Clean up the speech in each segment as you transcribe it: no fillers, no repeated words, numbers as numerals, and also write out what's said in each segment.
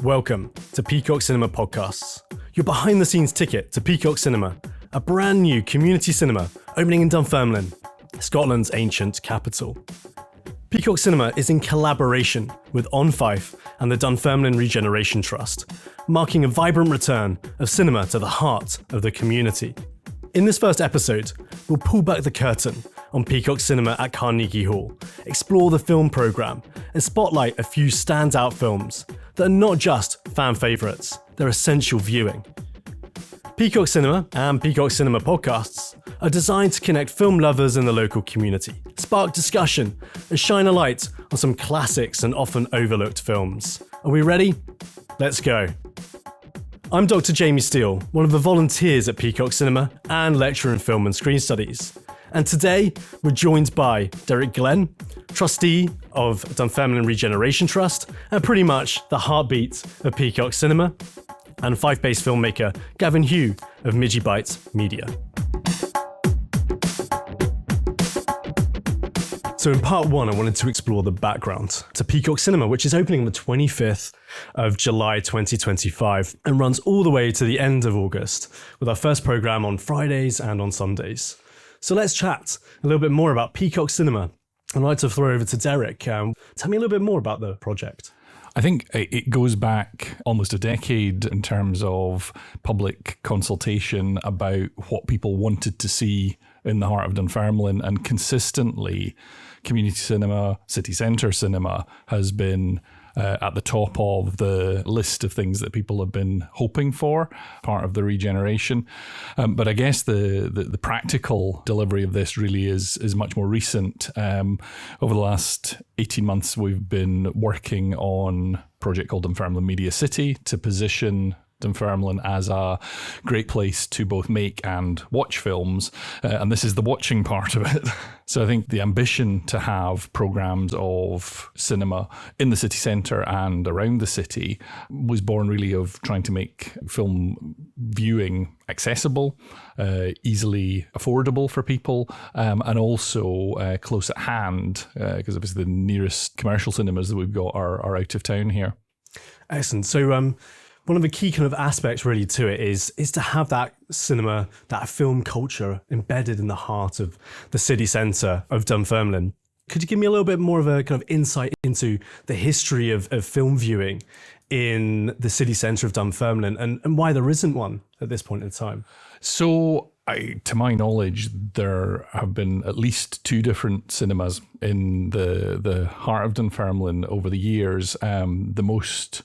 Welcome to Peacock Cinema Podcasts, your behind-the-scenes ticket to Peacock Cinema, a brand new community cinema opening in Dunfermline, Scotland's ancient capital. Peacock Cinema is in collaboration with On Fife and the Dunfermline Regeneration Trust, marking a vibrant return of cinema to the heart of the community. In this first episode, we'll pull back the curtain on Peacock Cinema at Carnegie Hall, explore the film programme, and spotlight a few standout films that are not just fan favourites, they're essential viewing. Peacock Cinema and Peacock Cinema podcasts are designed to connect film lovers in the local community, spark discussion, and shine a light on some classics and often overlooked films. Are we ready? Let's go. I'm Dr. Jamie Steele, one of the volunteers at Peacock Cinema and lecturer in film and screen studies. And today, we're joined by Derek Glen, trustee of Dunfermline Regeneration Trust, and pretty much the heartbeat of Peacock Cinema, and Fife-based filmmaker Gavin Hugh of Midgiebite Media. So in part one, I wanted to explore the background to Peacock Cinema, which is opening on the 25th of July 2025 and runs all the way to the end of August, with our first programme on Fridays and on Sundays. So let's chat a little bit more about Peacock Cinema. I'd like to throw over to Derek. Tell me a little bit more about the project. I think it goes back almost a decade in terms of public consultation about what people wanted to see in the heart of Dunfermline, and consistently community cinema, city centre cinema has been at the top of the list of things that people have been hoping for, part of the regeneration. But I guess the practical delivery of this really is much more recent. Over the last 18 months, we've been working on a project called Dunfermline Media City to position Dunfermline as a great place to both make and watch films, and this is the watching part of it. So I think the ambition to have programmes of cinema in the city centre and around the city was born really of trying to make film viewing accessible, easily affordable for people, and also close at hand, because obviously the nearest commercial cinemas that we've got are out of town here. Excellent. So one of the key kind of aspects really to it is to have that cinema, that film culture embedded in the heart of the city centre of Dunfermline. Could you give me a little bit more of a kind of insight into the history of film viewing in the city centre of Dunfermline and why there isn't one at this point in time? So, to my knowledge, there have been at least two different cinemas in the heart of Dunfermline over the years. The most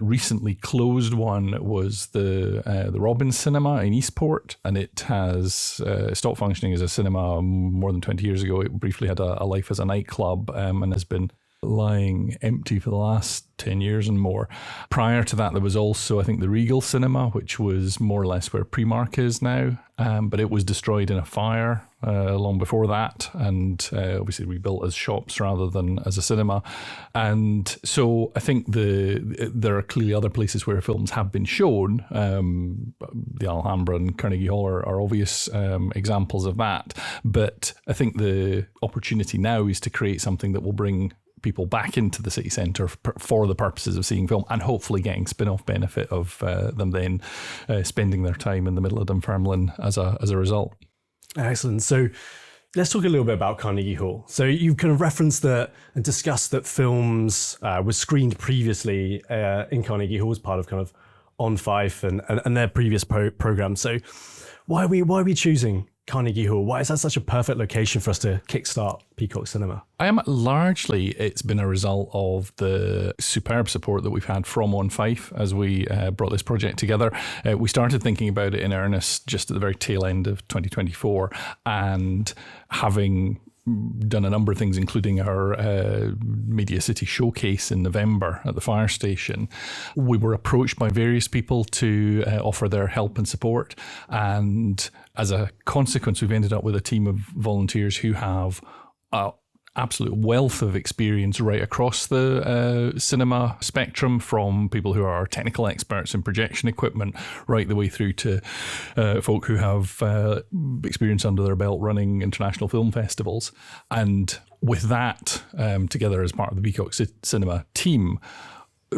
recently closed one was the Robbins Cinema in Eastport, and it has stopped functioning as a cinema more than 20 years ago. It briefly had a life as a nightclub, and has been lying empty for the last 10 years and more. Prior to that, there was also, I think, the Regal Cinema, which was more or less where Primark is now, but it was destroyed in a fire long before that, and obviously rebuilt as shops rather than as a cinema. And so I think there are clearly other places where films have been shown. The Alhambra and Carnegie Hall are obvious examples of that. But I think the opportunity now is to create something that will bring people back into the city centre for the purposes of seeing film, and hopefully getting spin-off benefit of them then spending their time in the middle of Dunfermline as a result. Excellent. So let's talk a little bit about Carnegie Hall. So you've kind of referenced that and discussed that films were screened previously in Carnegie Hall as part of kind of On Fife and their previous programmes. So why are we choosing Carnegie Hall? Why is that such a perfect location for us to kickstart Peacock Cinema? Largely, it's been a result of the superb support that we've had from On Fife as we brought this project together. We started thinking about it in earnest just at the very tail end of 2024, and having done a number of things, including our Media City showcase in November at the fire station, we were approached by various people to offer their help and support. And as a consequence, we've ended up with a team of volunteers who have absolute wealth of experience right across the cinema spectrum, from people who are technical experts in projection equipment right the way through to folk who have experience under their belt running international film festivals. And with that together as part of the Peacock Cinema team,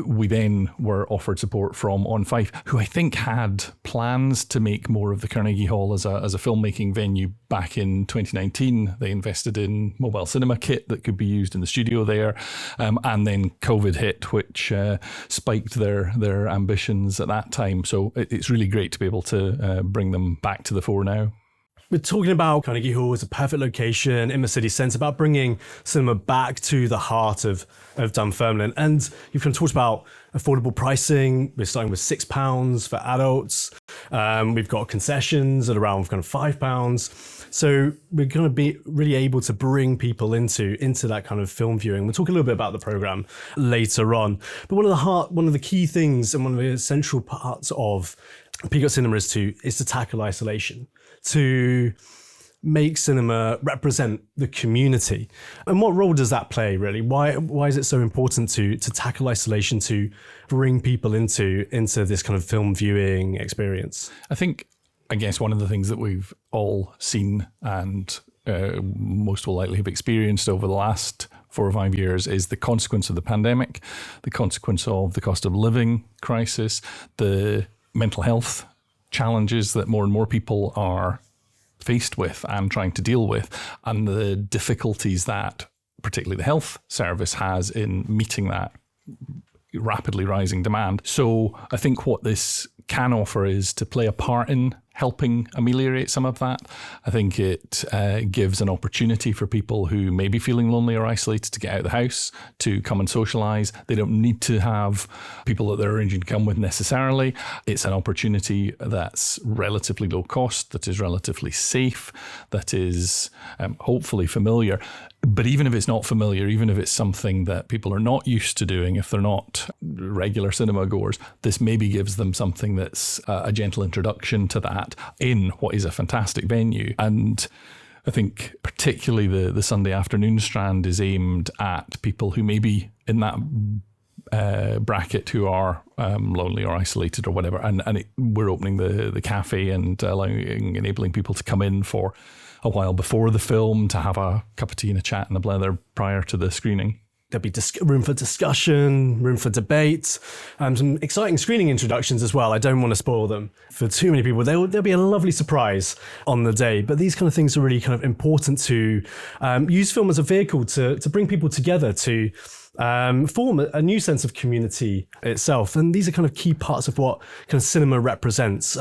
we then were offered support from On Five, who I think had plans to make more of the Carnegie Hall as a filmmaking venue back in 2019. They invested in mobile cinema kit that could be used in the studio there. And then COVID hit, which spiked their ambitions at that time. So it's really great to be able to bring them back to the fore now. We're talking about Carnegie Hall as a perfect location in the city centre, about bringing cinema back to the heart of Dunfermline. And you've kind of talked about affordable pricing. We're starting with £6 for adults. We've got concessions at around kind of £5. So we're going to be really able to bring people into that kind of film viewing. We'll talk a little bit about the programme later on. But one of the key things and one of the essential parts of Peacock Cinema is to tackle isolation, to make cinema represent the community. And what role does that play, really? Why is it so important to tackle isolation, to bring people into this kind of film viewing experience? I guess one of the things that we've all seen and most will likely have experienced over the last 4 or 5 years is the consequence of the pandemic, the consequence of the cost of living crisis, the mental health challenges that more and more people are faced with and trying to deal with, and the difficulties that particularly the health service has in meeting that rapidly rising demand. So I think what this can offer is to play a part in helping ameliorate some of that. I think it gives an opportunity for people who may be feeling lonely or isolated to get out of the house, to come and socialise. They don't need to have people that they're arranging to come with necessarily. It's an opportunity that's relatively low cost, that is relatively safe, that is hopefully familiar. But even if it's not familiar, even if it's something that people are not used to doing, if they're not regular cinema goers, this maybe gives them something that's a gentle introduction to that in what is a fantastic venue. And I think particularly the Sunday afternoon strand is aimed at people who may be in that bracket who are lonely or isolated or whatever. And we're opening the cafe and enabling people to come in for a while before the film to have a cup of tea and a chat and a blether prior to the screening. There'll be room for discussion, room for debate, some exciting screening introductions as well. I don't want to spoil them for too many people. There'll be a lovely surprise on the day. But these kind of things are really kind of important to use film as a vehicle to bring people together, to form a new sense of community itself. And these are kind of key parts of what kind of cinema represents.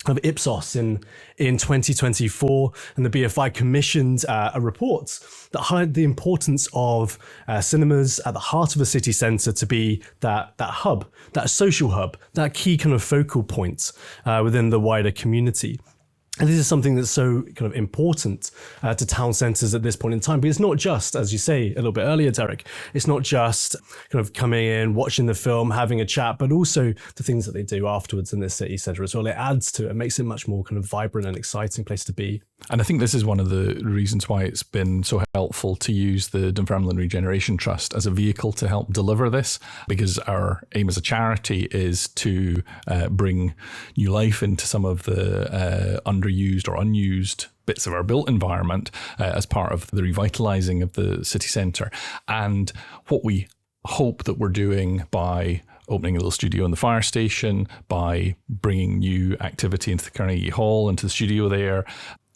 Of Ipsos in 2024, and the BFI commissioned a report that highlighted the importance of cinemas at the heart of a city centre to be that hub, that social hub, that key kind of focal point within the wider community. And this is something that's so kind of important to town centres at this point in time. But it's not just, as you say a little bit earlier, Derek, it's not just kind of coming in, watching the film, having a chat, but also the things that they do afterwards in the city centre as well. It adds to it, makes it a much more kind of vibrant and exciting place to be. And I think this is one of the reasons why it's been so helpful to use the Dunfermline Regeneration Trust as a vehicle to help deliver this, because our aim as a charity is to bring new life into some of the underused or unused bits of our built environment as part of the revitalising of the city centre. And what we hope that we're doing by opening a little studio in the fire station, by bringing new activity into the Carnegie Hall, into the studio there,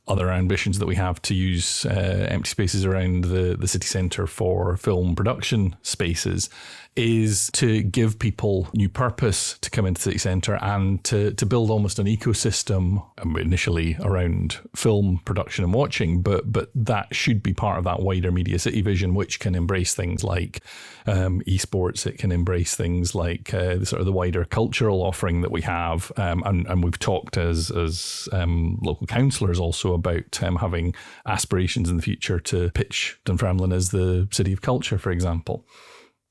other ambitions that we have to use empty spaces around the city centre for film production spaces, is to give people new purpose to come into the city centre and to build almost an ecosystem, initially around film production and watching, but that should be part of that wider media city vision, which can embrace things like esports. It can embrace things like the wider cultural offering that we have, and we've talked as local councillors also about having aspirations in the future to pitch Dunfermline as the city of culture, for example.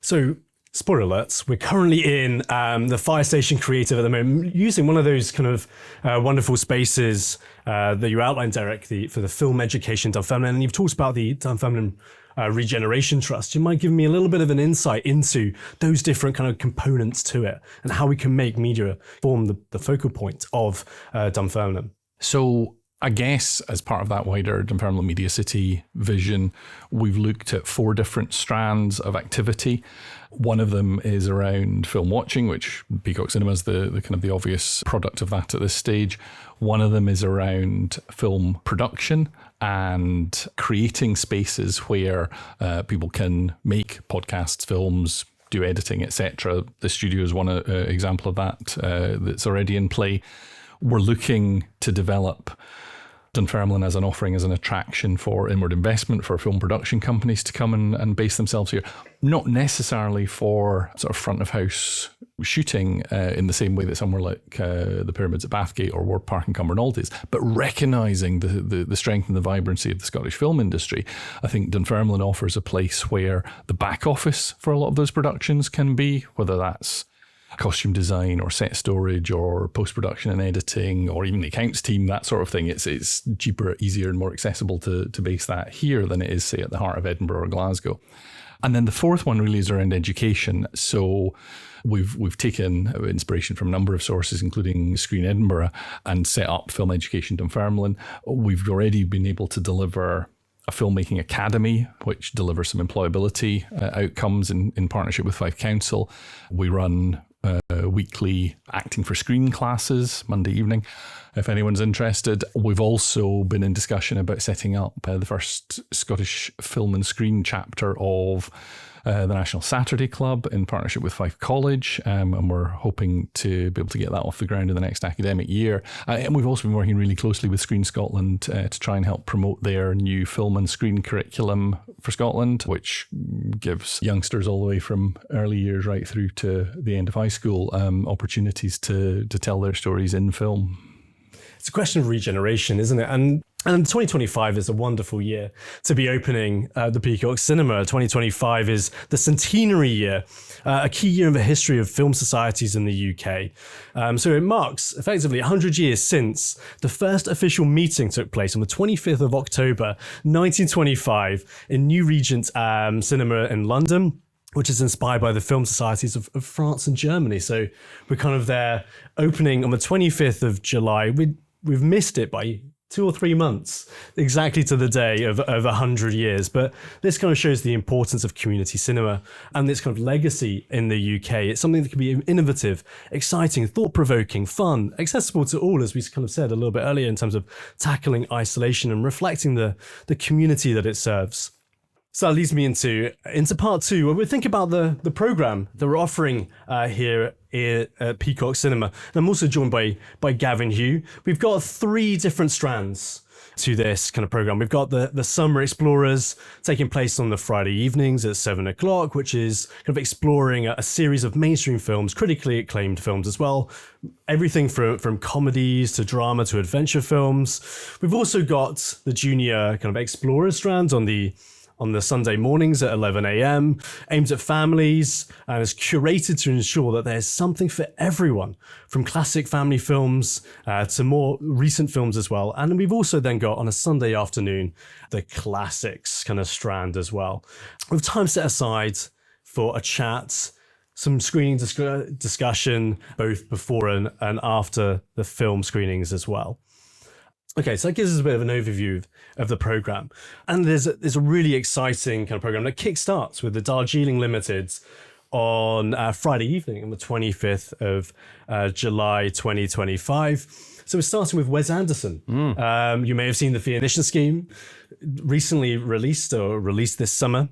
So, spoiler alerts, we're currently in the fire station creative at the moment, using one of those kind of wonderful spaces that you outlined, Derek, for the film education Dunfermline. And you've talked about the Dunfermline Regeneration Trust. You might give me a little bit of an insight into those different kind of components to it and how we can make media form the focal point of Dunfermline. So I guess as part of that wider Dunfermline Media City vision, we've looked at 4 different strands of activity. One of them is around film watching, which Peacock Cinema is the kind of the obvious product of that at this stage. One of them is around film production and creating spaces where people can make podcasts, films, do editing, etc. The studio is one example of that that's already in play. We're looking to develop Dunfermline as an offering, as an attraction for inward investment for film production companies to come and base themselves here. Not necessarily for sort of front of house shooting in the same way that somewhere like the Pyramids at Bathgate or Ward Park in Cumbernauld is, but recognising the strength and the vibrancy of the Scottish film industry. I think Dunfermline offers a place where the back office for a lot of those productions can be, whether that's costume design or set storage or post-production and editing or even the accounts team, that sort of thing. It's cheaper, easier and more accessible to base that here than it is, say, at the heart of Edinburgh or Glasgow. And then the fourth one really is around education. So we've taken inspiration from a number of sources, including Screen Edinburgh, and set up Film Education Dunfermline. We've already been able to deliver a filmmaking academy, which delivers some employability outcomes in partnership with Fife Council. We run weekly acting for screen classes Monday evening, if anyone's interested. We've also been in discussion about setting up the first Scottish film and screen chapter of the National Saturday Club in partnership with Fife College, and we're hoping to be able to get that off the ground in the next academic year. And we've also been working really closely with Screen Scotland to try and help promote their new film and screen curriculum for Scotland, which gives youngsters all the way from early years right through to the end of high school opportunities to tell their stories in film. It's a question of regeneration, isn't it? And 2025 is a wonderful year to be opening the Peacock Cinema. 2025 is the centenary year, a key year in the history of film societies in the UK. So it marks effectively 100 years since the first official meeting took place on the 25th of October, 1925 in New Regent Cinema in London, which is inspired by the film societies of France and Germany. So we're kind of there opening on the 25th of July. We've missed it by 2 or 3 months, exactly to the day of 100 years. But this kind of shows the importance of community cinema and its kind of legacy in the UK. It's something that can be innovative, exciting, thought-provoking, fun, accessible to all, as we kind of said a little bit earlier, in terms of tackling isolation and reflecting the community that it serves. So that leads me into part 2, where we think about the programme that we're offering here at Peacock Cinema. And I'm also joined by Gavin, Hugh. We've got 3 different strands to this kind of programme. We've got the Summer Explorers taking place on the Friday evenings at 7 o'clock, which is kind of exploring a series of mainstream films, critically acclaimed films as well. Everything from comedies to drama to adventure films. We've also got the Junior kind of Explorers strand on the Sunday mornings at 11 a.m, aimed at families and is curated to ensure that there's something for everyone, from classic family films to more recent films as well. And we've also then got on a Sunday afternoon, the classics kind of strand as well, with time set aside for a chat, some screening discussion, both before and after the film screenings as well. Okay, so that gives us a bit of an overview of the programme. And there's a really exciting kind of programme that kickstarts with the Darjeeling Limited on Friday evening on the 25th of July 2025. So we're starting with Wes Anderson. You may have seen the Phoenician Scheme, recently released this summer.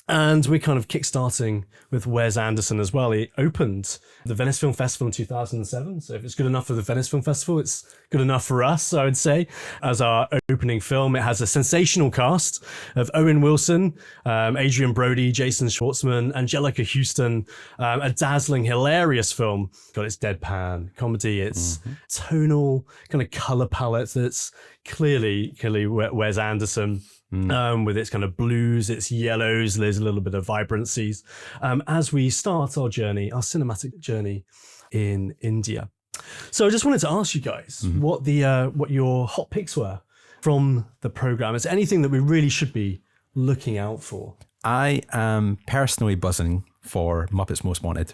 And we're kind of kickstarting with Wes Anderson as well. He opened the Venice Film Festival in 2007. So if it's good enough for the Venice Film Festival, it's good enough for us, I would say, as our opening film. It has a sensational cast of Owen Wilson, Adrian Brody, Jason Schwartzman, Angelica Houston, a dazzling, hilarious film. Got its deadpan comedy, its tonal kind of colour palette that's clearly Wes Anderson. With its kind of blues, its yellows, there's a little bit of vibrancies as we start our cinematic journey in India. So I just wanted to ask you guys what your hot picks were from the programme. Is there anything that we really should be looking out for? I am personally buzzing for Muppets Most Wanted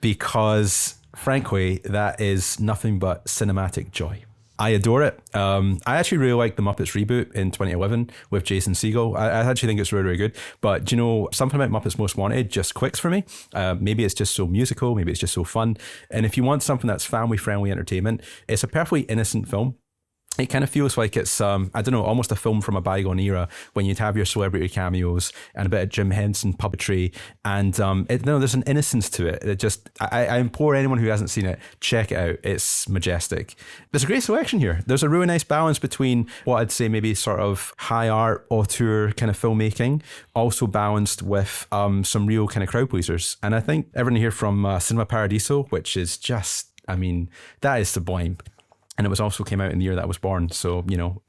because, frankly, that is nothing but cinematic joy. I adore it. I actually really like the Muppets reboot in 2011 with Jason Segel. I actually think it's really, really good. But do you know, something about Muppets Most Wanted just clicks for me. Maybe it's just so musical, maybe it's just so fun. And if you want something that's family-friendly entertainment, it's a perfectly innocent film. It kind of feels like it's, I don't know, almost a film from a bygone era when you'd have your celebrity cameos and a bit of Jim Henson puppetry. And there's an innocence to it. It just, I implore anyone who hasn't seen it, check it out. It's majestic. There's a great selection here. There's a really nice balance between what I'd say maybe sort of high art, auteur kind of filmmaking, also balanced with some real kind of crowd pleasers. And I think everyone here from Cinema Paradiso, which is just, I mean, that is sublime. And it was also came out in the year that I was born. So, you know,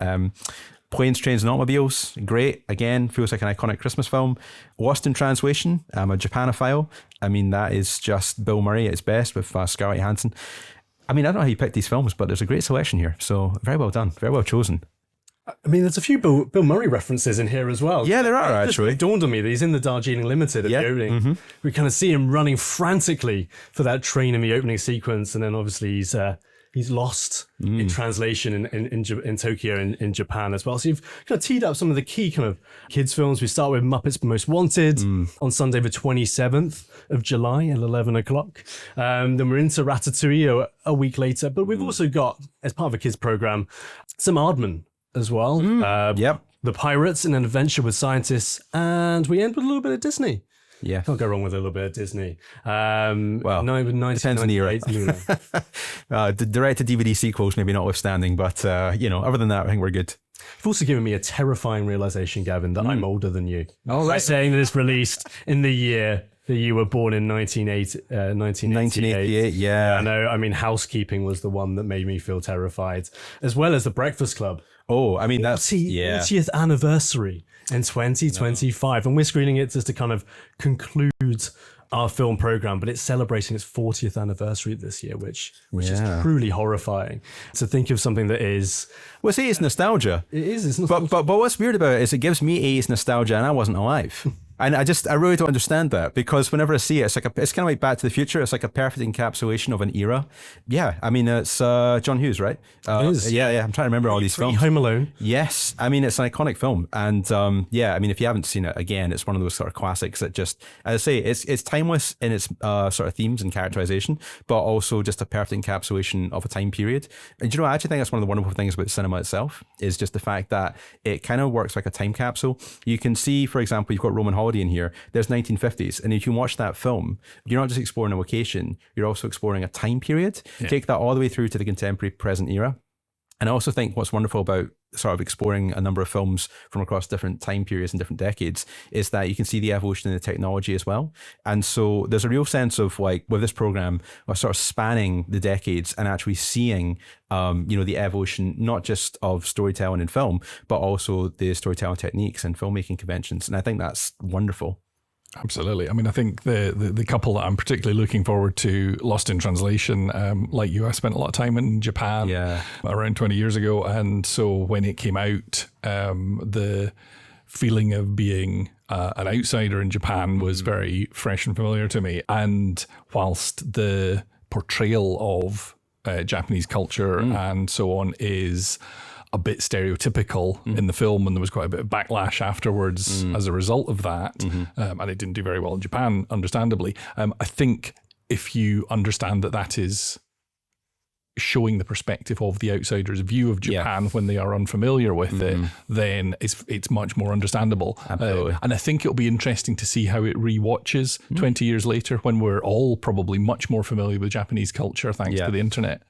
Planes, Trains and Automobiles, great. Again, feels like an iconic Christmas film. Lost in Translation, a Japanophile. I mean, that is just Bill Murray at its best with Scarlett Johansson. I mean, I don't know how you picked these films, but there's a great selection here. So very well done. Very well chosen. I mean, there's a few Bill Murray references in here as well. Yeah, there are actually. It dawned on me that he's in the Darjeeling Limited at the opening. Mm-hmm. We kind of see him running frantically for that train in the opening sequence. And then obviously he's lost in translation in Tokyo in Japan as well. So you've kind of teed up some of the key kind of kids films. We start with Muppets Most Wanted on Sunday the 27th of July at 11 o'clock. Then we're into Ratatouille a week later. But we've also got, as part of a kids program, some Aardman as well. Yep. The Pirates, an adventure with scientists. And we end with a little bit of Disney. Yeah. Can't go wrong with a little bit of Disney. Well, depends on the era. The direct-to-DVD sequels maybe notwithstanding, but, other than that, I think we're good. You've also given me a terrifying realization, Gavin, that I'm older than you. Oh, right. By saying that it's released in the year that you were born in 1988. Yeah. I know. I mean, Housekeeping was the one that made me feel terrified, as well as The Breakfast Club. Oh, I mean, that's... 40th anniversary in 2025. And we're screening it just to kind of conclude our film program, but it's celebrating its 40th anniversary this year, which is truly horrifying to think of something that is... Well, see, it's nostalgia. It is. It's nostalgia. But what's weird about it is it gives me 80s nostalgia and I wasn't alive. And I really don't understand that, because whenever I see it, it's kind of like Back to the Future. It's like a perfect encapsulation of an era. Yeah, I mean, it's John Hughes, right? It is. Yeah. I'm trying to remember all these films. Home Alone. Yes. I mean, it's an iconic film. And I mean, if you haven't seen it, again, it's one of those sort of classics that just, as I say, it's timeless in its sort of themes and characterization, but also just a perfect encapsulation of a time period. And I actually think that's one of the wonderful things about cinema itself, is just the fact that it kind of works like a time capsule. You can see, for example, you've got Roman Holiday in here. There's 1950s, and if you watch that film, you're not just exploring a location, you're also exploring a time period. Take that all the way through to the contemporary present era. And I also think what's wonderful about sort of exploring a number of films from across different time periods and different decades is that you can see the evolution in the technology as well. And so there's a real sense of, like, with this program, we're sort of spanning the decades and actually seeing, the evolution, not just of storytelling in film, but also the storytelling techniques and filmmaking conventions. And I think that's wonderful. Absolutely. I mean, I think the couple that I'm particularly looking forward to, Lost in Translation, like you, I spent a lot of time in Japan around 20 years ago. And so when it came out, the feeling of being an outsider in Japan was very fresh and familiar to me. And whilst the portrayal of Japanese culture and so on is a bit stereotypical in the film, and there was quite a bit of backlash afterwards as a result of that, and it didn't do very well in Japan, understandably. I think if you understand that is showing the perspective of the outsider's view of Japan when they are unfamiliar with it, then it's much more understandable. Absolutely. And I think it'll be interesting to see how it rewatches 20 years later, when we're all probably much more familiar with Japanese culture thanks to the internet.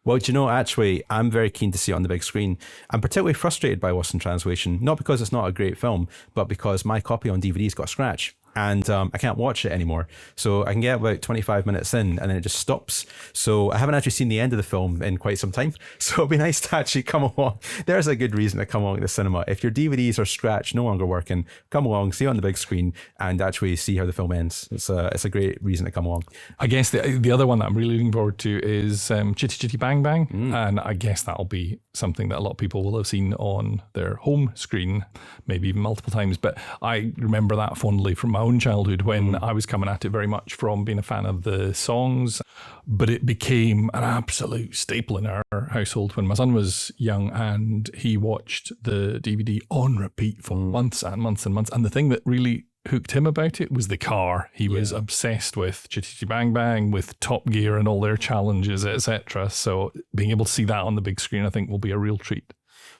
Well, actually, I'm very keen to see it on the big screen. I'm particularly frustrated by Lost in Translation, not because it's not a great film, but because my copy on DVD's got a scratch. And I can't watch it anymore. So I can get about 25 minutes in and then it just stops. So I haven't actually seen the end of the film in quite some time. So it'll be nice to actually come along. There's a good reason to come along to the cinema. If your DVDs are scratched, no longer working, come along, see it on the big screen and actually see how the film ends. It's a great reason to come along. I guess the other one that I'm really looking forward to is Chitty Chitty Bang Bang. And I guess that'll be something that a lot of people will have seen on their home screen, maybe even multiple times. But I remember that fondly from own childhood when I was coming at it very much from being a fan of the songs, but it became an absolute staple in our household when my son was young, and he watched the DVD on repeat for months and months and months. And the thing that really hooked him about it was the car. He was obsessed with Chitty Chitty Bang Bang, with Top Gear and all their challenges, etc. So being able to see that on the big screen, I think, will be a real treat.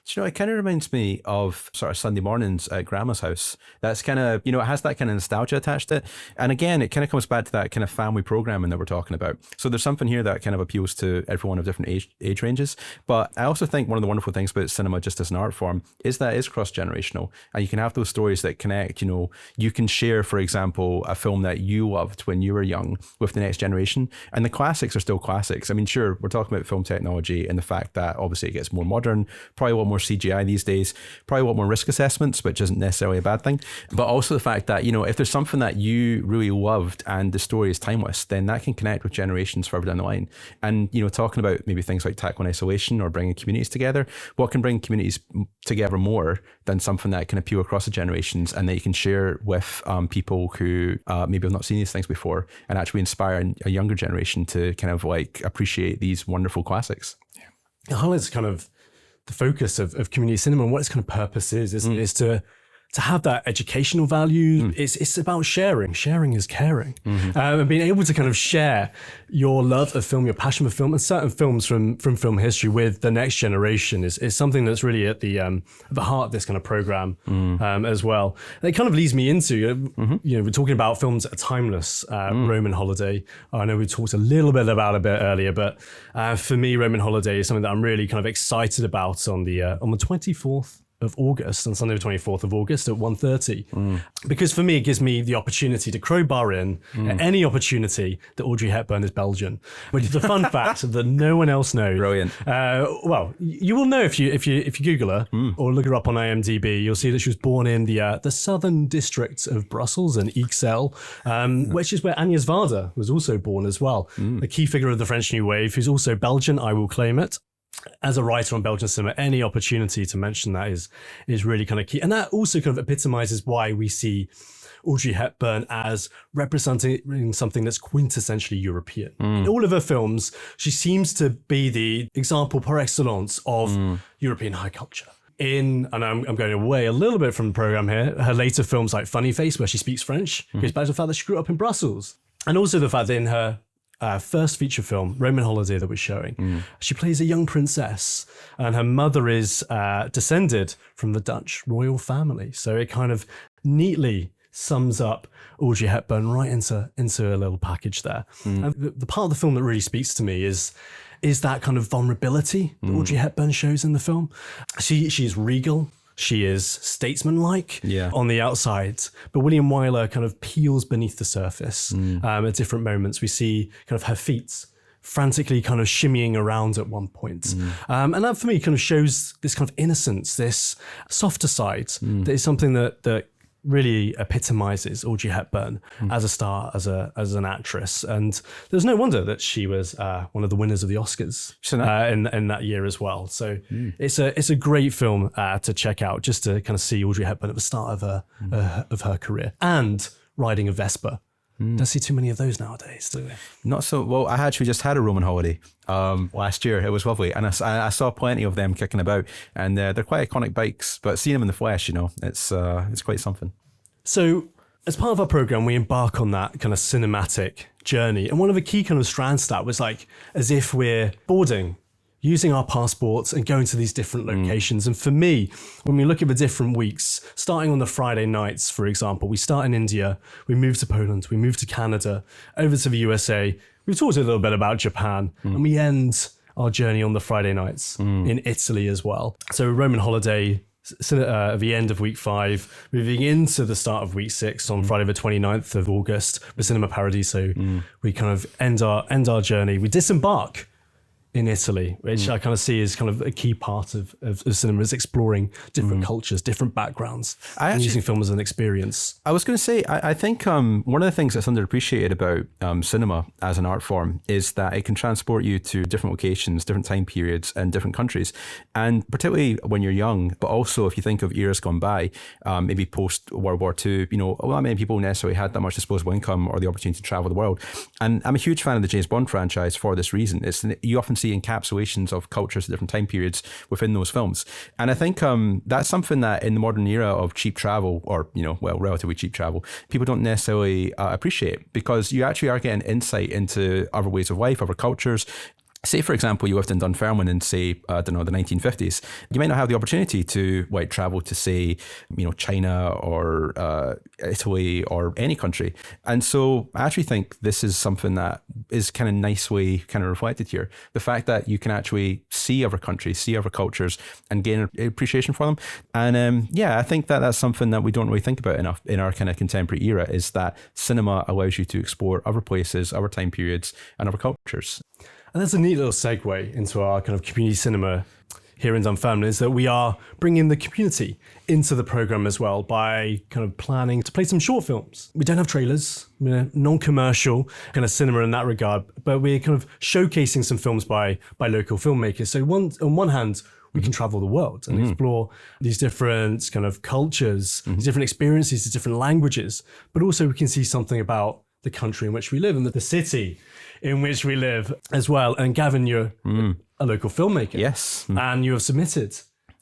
Do you know, it kind of reminds me of sort of Sunday mornings at Grandma's house. That's kind of, it has that kind of nostalgia attached to it. And again, it kind of comes back to that kind of family programming that we're talking about. So there's something here that kind of appeals to everyone of different age ranges. But I also think one of the wonderful things about cinema, just as an art form, is that it is cross-generational. And you can have those stories that connect. You can share, for example, a film that you loved when you were young with the next generation. And the classics are still classics. I mean, sure, we're talking about film technology and the fact that obviously it gets more modern, probably a lot more CGI these days, probably a lot more risk assessments, which isn't necessarily a bad thing. But also the fact that, if there's something that you really loved and the story is timeless, then that can connect with generations further down the line. And, talking about maybe things like tackling isolation or bringing communities together, what can bring communities together more than something that can appeal across the generations and that you can share with people who maybe have not seen these things before, and actually inspire a younger generation to kind of like appreciate these wonderful classics. It highlights kind of the focus of community cinema and what its kind of purpose is to have that educational value. It's about sharing. Sharing is caring. And being able to kind of share your love of film, your passion for film, and certain films from film history with the next generation is something that's really at the heart of this kind of program as well. And it kind of leads me into, we're talking about films that are timeless. Roman Holiday, I know we talked a little bit about it a bit earlier, but for me, Roman Holiday is something that I'm really kind of excited about on the 24th of August, on Sunday the 24th of August at 1:30. Because for me, it gives me the opportunity to crowbar in at any opportunity that Audrey Hepburn is Belgian, which is a fun fact that no one else knows. Brilliant. Well, you will know if you Google her or look her up on IMDb. You'll see that she was born in the southern district of Brussels in Ixelles, which is where Agnès Varda was also born as well. A key figure of the French New Wave, who's also Belgian, I will claim it. As a writer on Belgian cinema, any opportunity to mention that is really kind of key. And that also kind of epitomizes why we see Audrey Hepburn as representing something that's quintessentially European. In all of her films, she seems to be the example par excellence of European high culture. And I'm going away a little bit from the program here, her later films like Funny Face, where she speaks French, goes back to the fact that she grew up in Brussels. And also the fact that in her first feature film, Roman Holiday, that we're showing, she plays a young princess, and her mother is descended from the Dutch royal family. So it kind of neatly sums up Audrey Hepburn right into a little package there. And the part of the film that really speaks to me is that kind of vulnerability that Audrey Hepburn shows in the film. She's regal. She is statesman-like on the outside, but William Wyler kind of peels beneath the surface. At different moments, we see kind of her feet frantically kind of shimmying around at one point. And that for me kind of shows this kind of innocence, this softer side that is something that really epitomizes Audrey Hepburn as a star, as an actress. And there's no wonder that she was one of the winners of the Oscars in that year as well. So it's a great film to check out, just to kind of see Audrey Hepburn at the start of her career. And riding a Vespa. Don't see too many of those nowadays, do we? Not so well. I actually just had a Roman Holiday last year. It was lovely, and I saw plenty of them kicking about, and they're quite iconic bikes. But seeing them in the flesh, it's quite something. So, as part of our program, we embark on that kind of cinematic journey, and one of the key kind of strands to that was like as if we're boarding, using our passports and going to these different locations. And for me, when we look at the different weeks, starting on the Friday nights, for example, we start in India, we move to Poland, we move to Canada, over to the USA. We've talked a little bit about Japan, and we end our journey on the Friday nights in Italy as well. So Roman Holiday, at the end of week 5, moving into the start of week 6 on Friday the 29th of August with Cinema Paradiso. We kind of end our journey. We disembark in Italy, which I kind of see as kind of a key part of cinema, is exploring different cultures, different backgrounds, and using film as an experience. I was going to say, I think one of the things that's underappreciated about cinema as an art form is that it can transport you to different locations, different time periods, and different countries. And particularly when you're young, but also if you think of eras gone by, maybe post World War II, not many people necessarily had that much disposable income or the opportunity to travel the world. And I'm a huge fan of the James Bond franchise for this reason. You often see encapsulations of cultures at different time periods within those films. And I think that's something that in the modern era of cheap travel, or, relatively cheap travel, people don't necessarily appreciate, because you actually are getting insight into other ways of life, other cultures. Say, for example, you lived in Dunfermline in, say, the 1950s. You might not have the opportunity to travel to, say, China or Italy or any country. And so I actually think this is something that is kind of nicely kind of reflected here. The fact that you can actually see other countries, see other cultures, and gain appreciation for them. And I think that that's something that we don't really think about enough in our kind of contemporary era, is that cinema allows you to explore other places, other time periods, and other cultures. And that's a neat little segue into our kind of community cinema here in Dunfermline, is that we are bringing the community into the program as well by kind of planning to play some short films. We don't have trailers, non-commercial kind of cinema in that regard, but we're kind of showcasing some films by local filmmakers. So on one hand, we can travel the world and explore these different kind of cultures, these different experiences, these different languages, but also we can see something about the country in which we live and the city in which we live as well. And Gavin, you're a local filmmaker. Yes. And you have submitted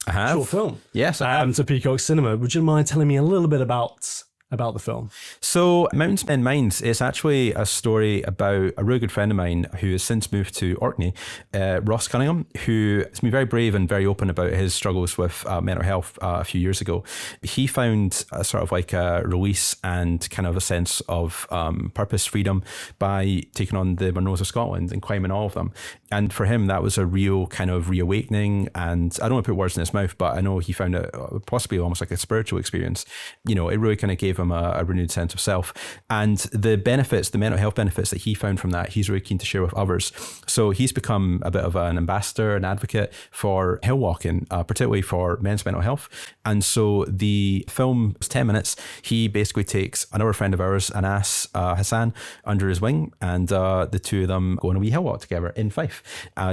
a short film. Yes. To Peacock Cinema. Would you mind telling me a little bit about the film? So Mountains Bend Mines is actually a story about a really good friend of mine who has since moved to Orkney, Ross Cunningham, who has been very brave and very open about his struggles with mental health a few years ago. He found a sort of like a release and kind of a sense of purpose, freedom, by taking on the Munros of Scotland and climbing all of them. And for him, that was a real kind of reawakening. And I don't want to put words in his mouth, but I know he found it possibly almost like a spiritual experience. It really kind of gave him a renewed sense of self. And the benefits, the mental health benefits that he found from that, he's really keen to share with others. So he's become a bit of an ambassador, an advocate for hill walking, particularly for men's mental health. And so the film is 10 minutes. He basically takes another friend of ours, Anas Hassan, under his wing, and the two of them go on a wee hill walk together in Fife,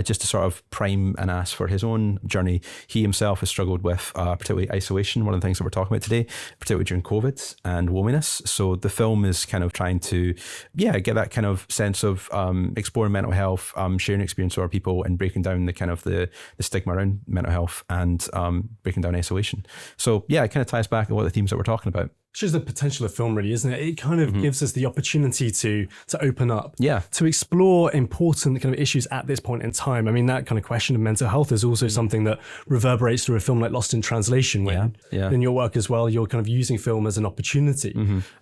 just to sort of prime Anas for his own journey. He himself has struggled with particularly isolation, one of the things that we're talking about today, particularly during COVID and loneliness. So the film is kind of trying to, get that kind of sense of exploring mental health, sharing experience with other people, and breaking down the kind of the stigma around mental health, and breaking down isolation. So it kind of ties back to what the themes that we're talking about. Shows the potential of film, really, isn't it? It kind of gives us the opportunity to open up, to explore important kind of issues at this point in time. I mean, that kind of question of mental health is also something that reverberates through a film like Lost in Translation, when in your work as well, you're kind of using film as an opportunity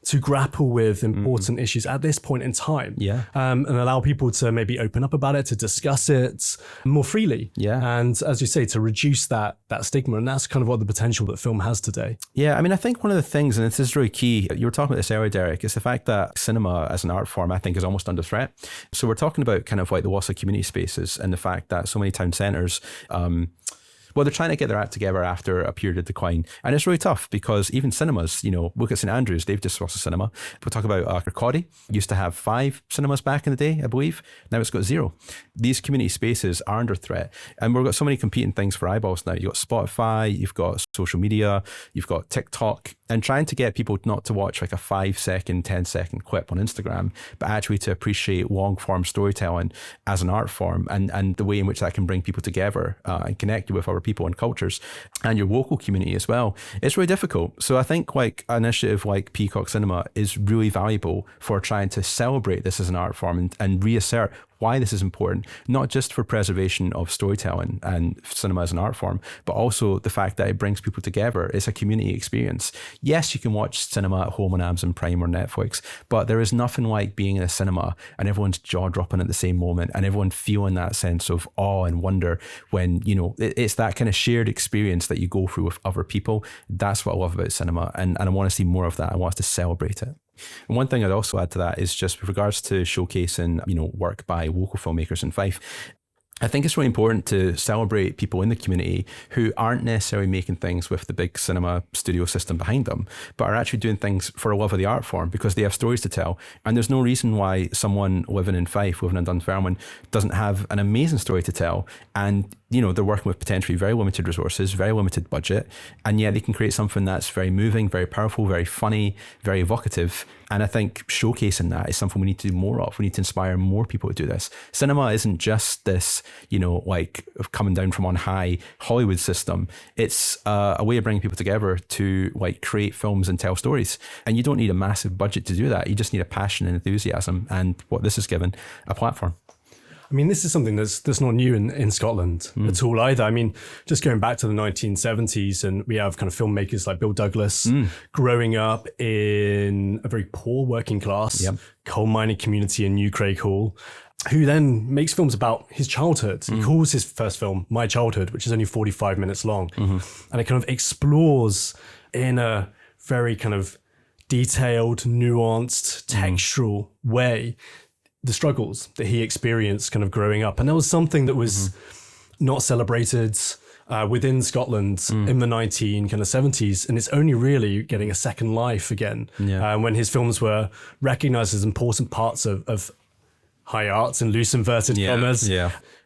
to grapple with important issues at this point in time, and allow people to maybe open up about it, to discuss it more freely, and as you say, to reduce that stigma. And that's kind of what the potential that film has today. I mean, I think one of the things, and this is really key, you were talking about this earlier, Derek, is the fact that cinema as an art form, I think, is almost under threat. So we're talking about kind of like the loss of community spaces, and the fact that so many town centres, they're trying to get their act together after a period of decline. And it's really tough, because even cinemas, look at St Andrews, they've just lost a cinema. We'll talk about Kirkcaldy, used to have 5 cinemas back in the day, I believe. Now it's got 0. These community spaces are under threat. And we've got so many competing things for eyeballs now. You've got Spotify, you've got social media, you've got TikTok, and trying to get people not to watch like a 5-second, 10-second clip on Instagram, but actually to appreciate long form storytelling as an art form, and the way in which that can bring people together and connect you with other people and cultures and your local community as well. It's really difficult. So I think like an initiative like Peacock Cinema is really valuable for trying to celebrate this as an art form and reassert why this is important, not just for preservation of storytelling and cinema as an art form, but also the fact that it brings people together. It's a community experience. Yes, you can watch cinema at home on Amazon Prime or Netflix, but there is nothing like being in a cinema and everyone's jaw dropping at the same moment and everyone feeling that sense of awe and wonder when, it's that kind of shared experience that you go through with other people. That's what I love about cinema, and I want to see more of that. I want us to celebrate it. And one thing I'd also add to that is just with regards to showcasing, work by local filmmakers in Fife. I think it's really important to celebrate people in the community who aren't necessarily making things with the big cinema studio system behind them, but are actually doing things for a love of the art form because they have stories to tell. And there's no reason why someone living in Fife, living in Dunfermline, doesn't have an amazing story to tell. And, you know, they're working with potentially very limited resources, very limited budget, and yet they can create something that's very moving, very powerful, very funny, very evocative. And I think showcasing that is something we need to do more of. We need to inspire more people to do this. Cinema isn't just this, you know, like coming down from on high Hollywood system. It's a way of bringing people together to like create films and tell stories. And you don't need a massive budget to do that. You just need a passion and enthusiasm. And what this has given, a platform. I mean, this is something that's not new in Scotland at all either. I mean, just going back to the 1970s, and we have kind of filmmakers like Bill Douglas growing up in a very poor working class coal mining community in New Craig Hall, who then makes films about his childhood. He calls his first film My Childhood, which is only 45 minutes long. And it kind of explores in a very kind of detailed, nuanced, textural way the struggles that he experienced kind of growing up. And that was something that was not celebrated within Scotland in the 1970s. And it's only really getting a second life again when his films were recognized as important parts of high arts in loose inverted commas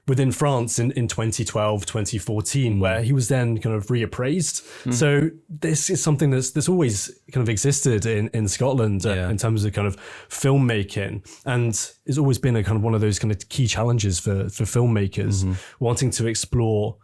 within France in 2012, 2014, where he was then kind of reappraised. So this is something that's always kind of existed in Scotland in terms of kind of filmmaking, and it's always been a kind of one of those kind of key challenges for filmmakers wanting to explore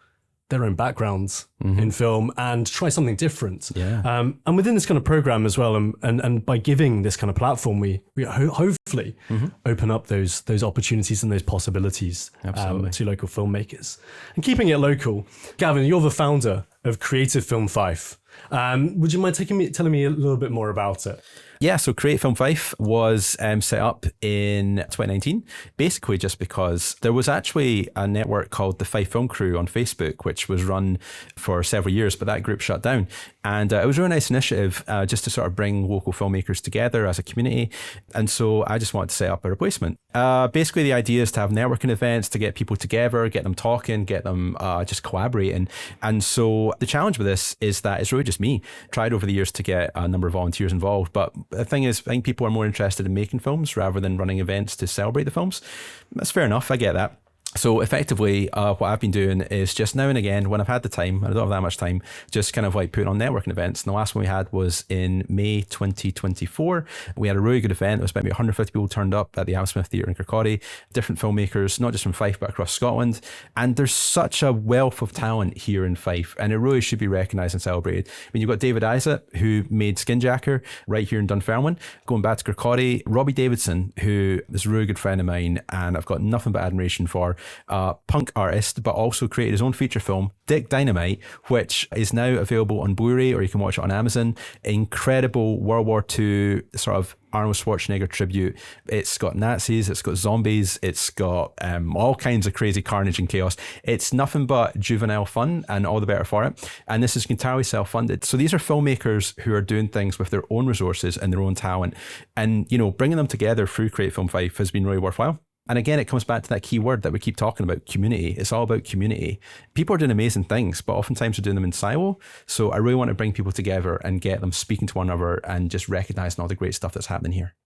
their own backgrounds in film and try something different. And within this kind of program as well, and by giving this kind of platform, we hopefully open up those opportunities and those possibilities to local filmmakers. And keeping it local, Gavin, you're the founder of Creative Film Fife. Would you mind telling me a little bit more about it? Yeah, so Create Film Fife was set up in 2019, basically just because there was actually a network called the Fife Film Crew on Facebook, which was run for several years, but that group shut down. And it was a really nice initiative just to sort of bring local filmmakers together as a community. And so I just wanted to set up a replacement. Basically, the idea is to have networking events, to get people together, get them talking, get them just collaborating. And so the challenge with this is that it's really just me. Tried over the years to get a number of volunteers involved, but the thing is, I think people are more interested in making films rather than running events to celebrate the films. That's fair enough. I get that. So effectively, what I've been doing is just now and again, when I've had the time, and I don't have that much time, just kind of like putting on networking events. And the last one we had was in May 2024. We had a really good event. There was about 150 people turned up at the Hammersmith Theatre in Kirkcaldy, different filmmakers, not just from Fife, but across Scotland. And there's such a wealth of talent here in Fife, and it really should be recognised and celebrated. I mean, you've got David Isaac, who made Skinjacker right here in Dunfermline. Going back to Kirkcaldy, Robbie Davidson, who is a really good friend of mine, and I've got nothing but admiration for. Punk artist, but also created his own feature film, Dick Dynamite, which is now available on Blu-ray, or you can watch it on Amazon. Incredible World War II sort of Arnold Schwarzenegger tribute. It's got Nazis, it's got zombies, it's got all kinds of crazy carnage and chaos. It's nothing but juvenile fun, and all the better for it. And this is entirely self-funded. So these are filmmakers who are doing things with their own resources and their own talent. And, you know, bringing them together through Create Film Fife has been really worthwhile. And again, it comes back to that key word that we keep talking about, community. It's all about community. People are doing amazing things, but oftentimes they're doing them in silo. So I really want to bring people together and get them speaking to one another and just recognizing all the great stuff that's happening here.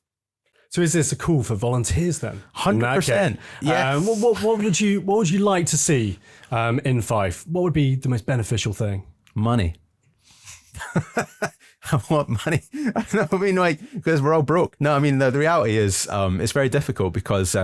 So is this a call for volunteers then? 100%. Yeah. What would you like to see in Fife? What would be the most beneficial thing? Money. I want money. I mean, like, because we're all broke. No, I mean, the reality is it's very difficult because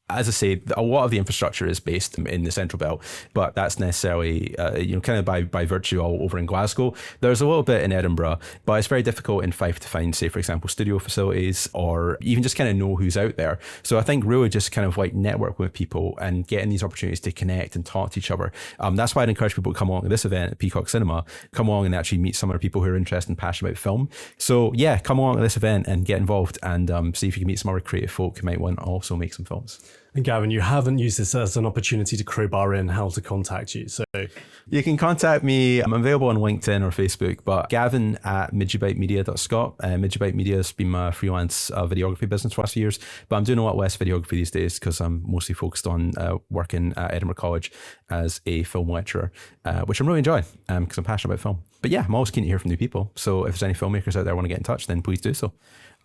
as I say, a lot of the infrastructure is based in the Central Belt, but that's necessarily, kind of by virtue all over in Glasgow. There's a little bit in Edinburgh, but it's very difficult in Fife to find, say, for example, studio facilities or even just kind of know who's out there. So I think really just kind of like network with people and getting these opportunities to connect and talk to each other. That's why I'd encourage people to come along to this event at Peacock Cinema, come along and actually meet some other people who are interested and passionate about film. So yeah, come along to this event and get involved and see if you can meet some other creative folk who might want to also make some films. And Gavin, you haven't used this as an opportunity to crowbar in how to contact you. So you can contact me. I'm available on LinkedIn or Facebook, but Gavin at midgiebitemedia.scot. Midgiebite Media has been my freelance videography business for the last few years, but I'm doing a lot less videography these days because I'm mostly focused on working at Edinburgh College as a film lecturer, which I'm really enjoying because I'm passionate about film. But yeah, I'm always keen to hear from new people. So if there's any filmmakers out there who want to get in touch, then please do so.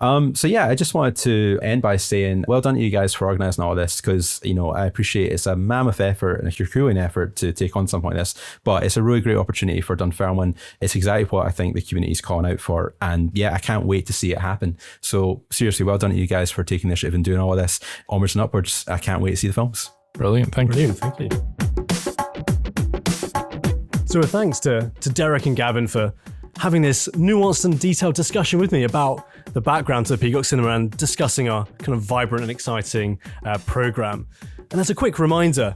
So yeah, I just wanted to end by saying well done to you guys for organising all this, because I appreciate it's a mammoth effort and a Herculean effort to take on something like this, but it's a really great opportunity for Dunfermline. It's exactly what I think the community is calling out for, and yeah, I can't wait to see it happen. So seriously, well done to you guys for taking initiative and doing all of this. Onwards and upwards. I can't wait to see the films. Brilliant, thank you. Thank you. So thanks to Derek and Gavin for having this nuanced and detailed discussion with me about the background to the Peacock Cinema and discussing our kind of vibrant and exciting programme. And as a quick reminder,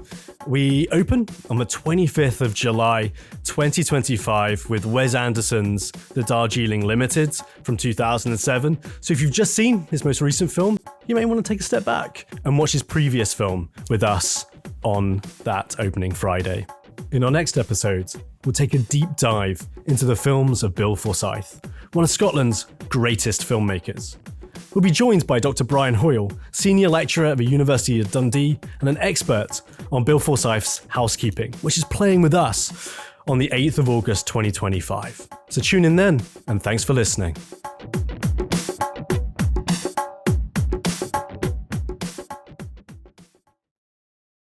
we open on the 25th of July 2025 with Wes Anderson's The Darjeeling Limited from 2007. So if you've just seen his most recent film, you may want to take a step back and watch his previous film with us on that opening Friday. In our next episode, we'll take a deep dive into the films of Bill Forsyth, one of Scotland's greatest filmmakers. We'll be joined by Dr. Brian Hoyle, senior lecturer at the University of Dundee and an expert on Bill Forsyth's Housekeeping, which is playing with us on the 8th of August 2025. So tune in then, and thanks for listening.